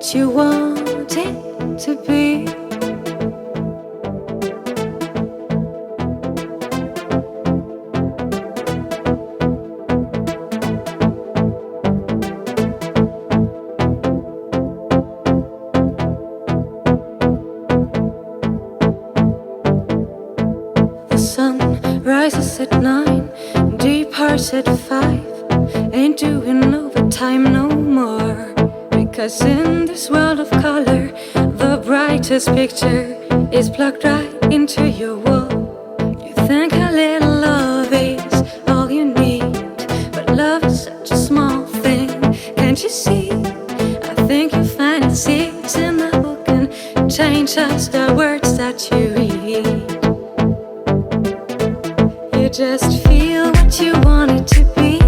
what you want it to be. The sun rises at 9, departs at 5. Ain't doing overtime no more. Because in this world of color, the brightest picture is plugged right into your wall. You think a little love is all you need, but love is such a small thing, can't you see? I think you find it seeds in the book and change just the words that you read. You just feel what you want it to be,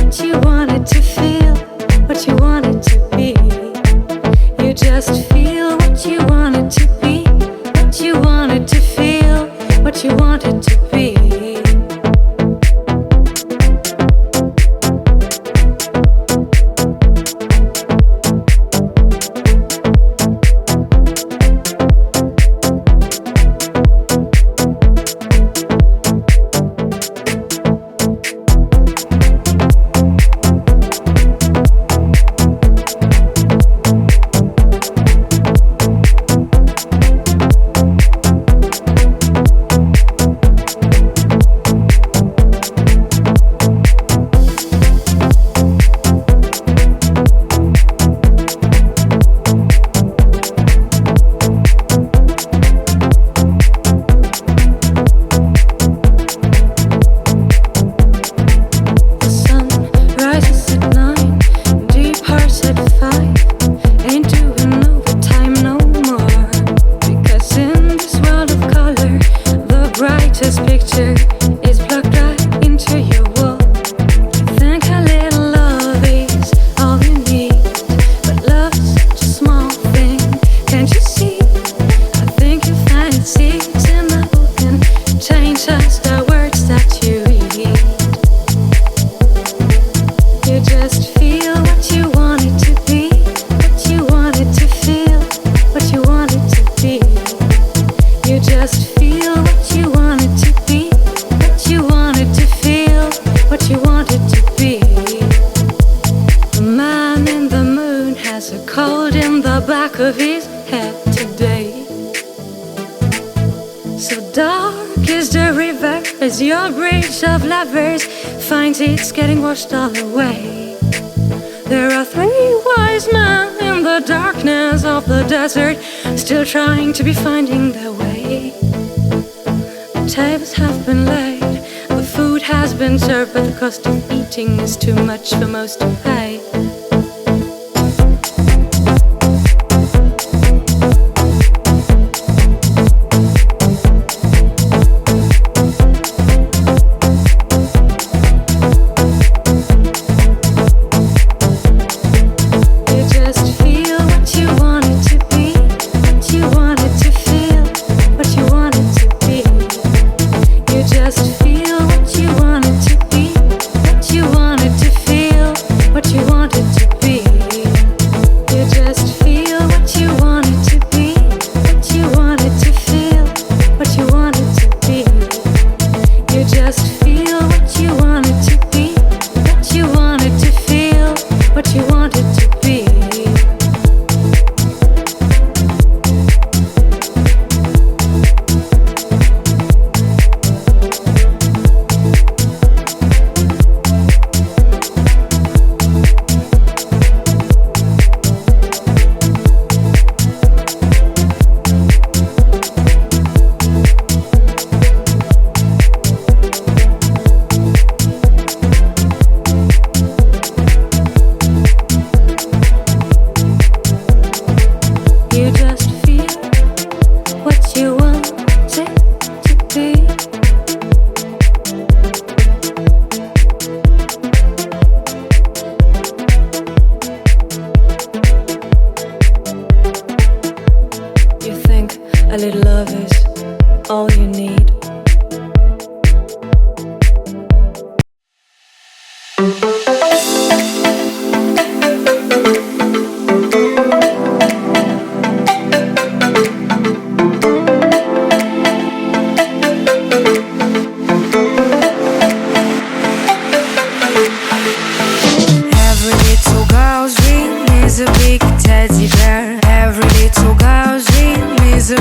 what you want it to feel, what you want it to be. You just feel what you want it to be, what you want it to feel, what you want it to be. It's getting washed all away. There are 3 wise men in the darkness of the desert, still trying to be finding their way. The tables have been laid, the food has been served, but the cost of eating is too much for most to pay.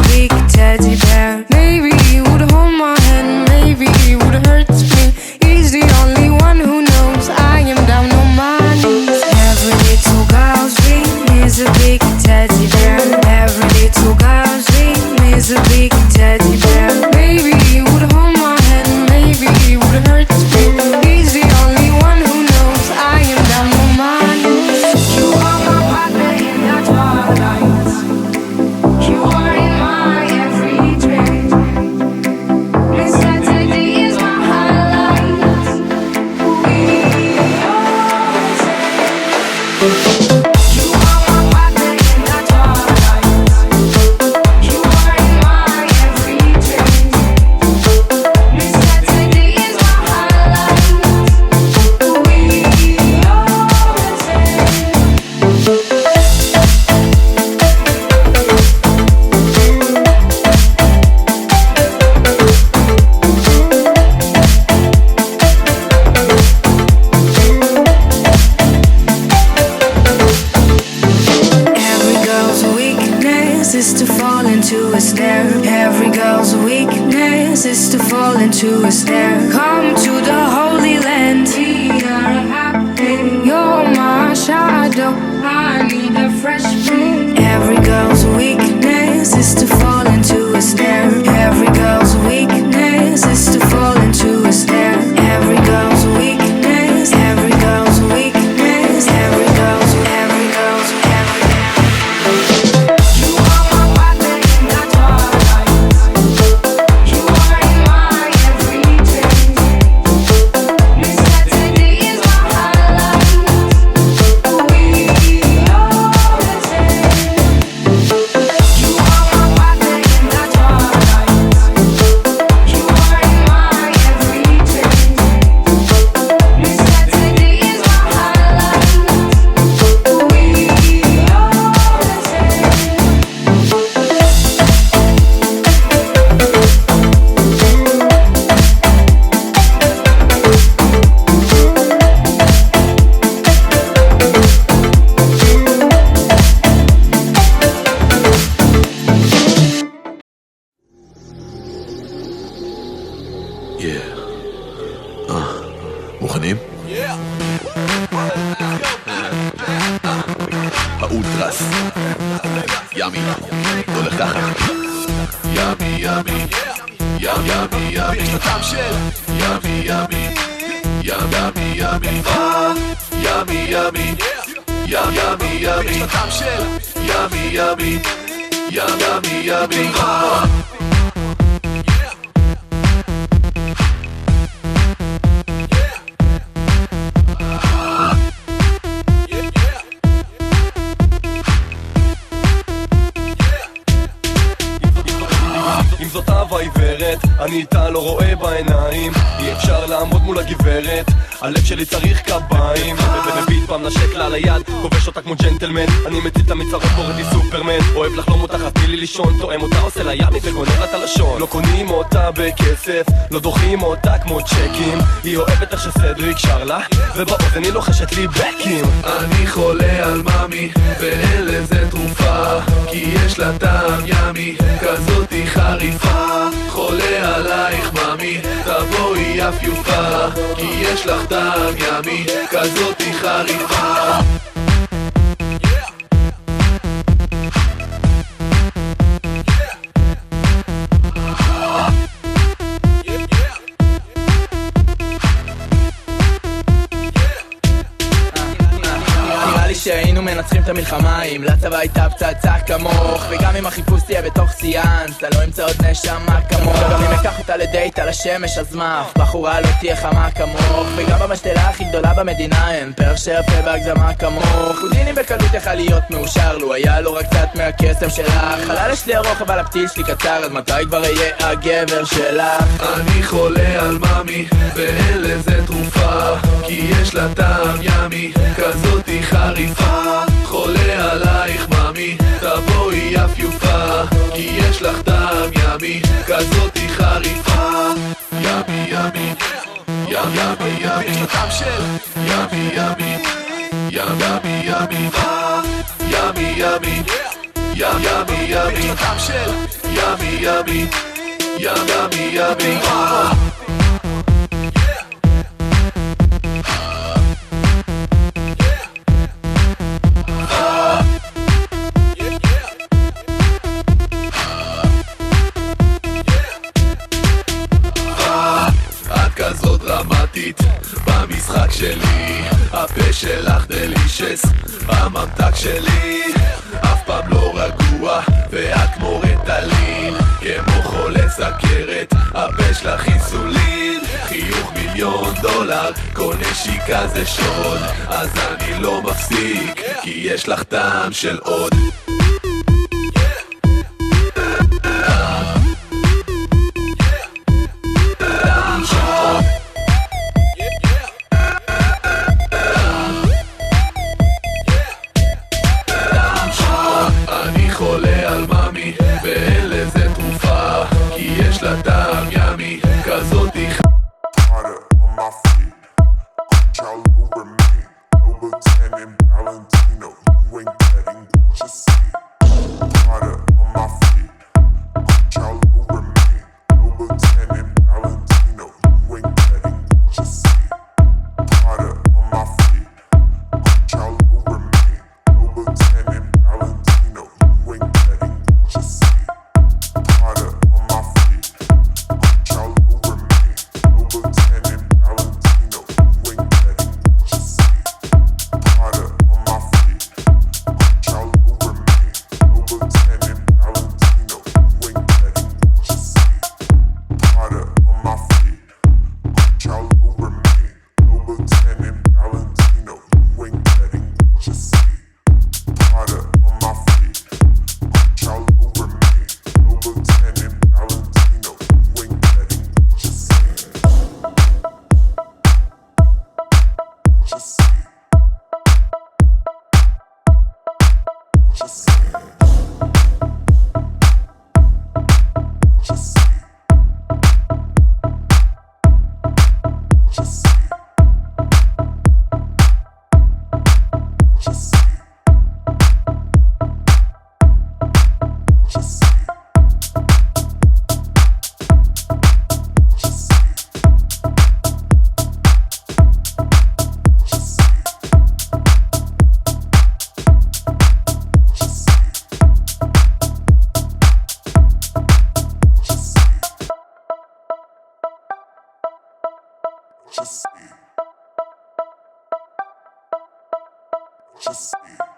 big teddy bear. Maybe he would hold my hand, maybe he would hurt me. He's the only one who knows I am down on my knees. Every little girl's dream is a big teddy bear. Every little girl's dream is a big teddy bear. Maybe he would hold my hand, maybe he would hurt me. He's the only one who knows I am down on my knees. You are my partner in the twilight. You are in my every dream. Miss Saturday is my highlight. We always say. You are my partner in the twilight. You are in my every dream. Miss Saturday is my highlight. We always say. Every girl's weakness is to fall into a snare. Every girl's weakness is to fall into a snare. Come to the Holy Land, we are happy. You're my shadow, I need a fresh breeze. Every girl's weakness is to fall into a snare. Every girl's weakness is to fall into a snare. Every girl's weakness, every girl's weakness, every girl's. You are my partner in the twilight. You are in my every dream. Miss Saturday is my highlight. We always say. You are my partner in the twilight. You are in my every dream. Miss Saturday is my highlight. We always say. מוכנים? האולטרס ימי זה הולך ככה ימי ימי ימי ימי יש לטעם של ימי ימי ימי ימי ימי ימי ימי ימי יש לטעם של ימי ימי ימי ימי אם זאת אהבה עיוורת, אני איתה לא רואה בעיניים. אי אפשר לעמוד מול הגברת, הלב שלי צריך קביים. וביט פעם נשק לה ליד, כובש אותה כמו ג'נטלמן. אני מציל את המצרות, בורדי סופרמן. אוהב לחלום אותך, תני לי לישון. תואם אותה, עושה לה ימי וגונב לה את הלשון. לא קונים אותה בכסף, לא דוחים אותה כמו צ'קים. היא אוהבת איך שסדריק שר לה, ובאוזן היא לוחשת לי בקים. אני חולה על ממי ואין לזה תרופה, כי יש לה טעם ימי כזאת היא חריפה. חולה עלייך ממי תבואי יפיופה, כי יש לך טעם ימי כזאת היא חריפה. שהיינו מנצחים את המלחמה אם לצבא הייתה פצצה כמוך, וגם אם החיפוש תהיה בתוך סיאנס אתה לא ימצא עוד נשמה כמוך. גם אם אקח אותה לדייט על השמש אז מה, אף בחורה לא תהיה חמה כמוך, וגם במשתלה הכי גדולה במדינה אין פרח שיפה בהגזמה כמוך. הודיני בקלות יכל להיות מאושר לו היה לו רק קצת מהקסם שלך. חלל שלי ארוך אבל הפתיל שלי קצר, אז מתי כבר יהיה הגבר שלך? אני חולה על ממי ואין לזה תרופה, כי יש לה טעם ימי כזאת היא חריפה. חולה עלייך ממי תבואי יפיופה, כי יש לך טעם ימי כזאת היא חריפה. ימי ימי ימי ימי יש לה טעם של ימי ימי ימי ימי ימי ימי ימי ימי יש לה טעם של yummy, yummy, yummy. את כזאת דרמטית במשחק שלי, הפה שלך דלישס, הממתק שלי אף פעם לא רגוע, ואת כמו רטלין, כמו חולה סכרת, הפה שלך אינסולין, חיוך $1,000,000, כל נשיקה זה שוד, אז אני לא מפסיק, כי יש לך טעם של עוד. אני חולה על מאמי, ואין לזה תרופה, כי יש לה טעם ימי, כזאת Harder on my feet, all over me. 𝐕𝐈𝐏 and Valentino, you ain't getting what you see. Harder on my feet, all over me. 𝐕𝐈𝐏 and Valentino, you ain't getting what you see. Harder on my feet, all over me. 𝐕𝐈𝐏 and Valentino, you ain't getting what you see. Harder on my feet, all over me. 𝐕𝐈𝐏 and Valentino, you ain't getting what you see. Harder on my feet, all over me. 𝐕𝐈𝐏 and Valentino, you ain't getting what you see. Harder on my feet, all over me. 𝐕𝐈𝐏 and Valentino, you ain't getting what you see. Harder on my feet, all over me. 𝐕𝐈𝐏 and Valentino, you ain't getting what you see. Just see. Just see. Just see. Just see. Just see. Just see. Just see. Just see. Just see. Just see. Just see.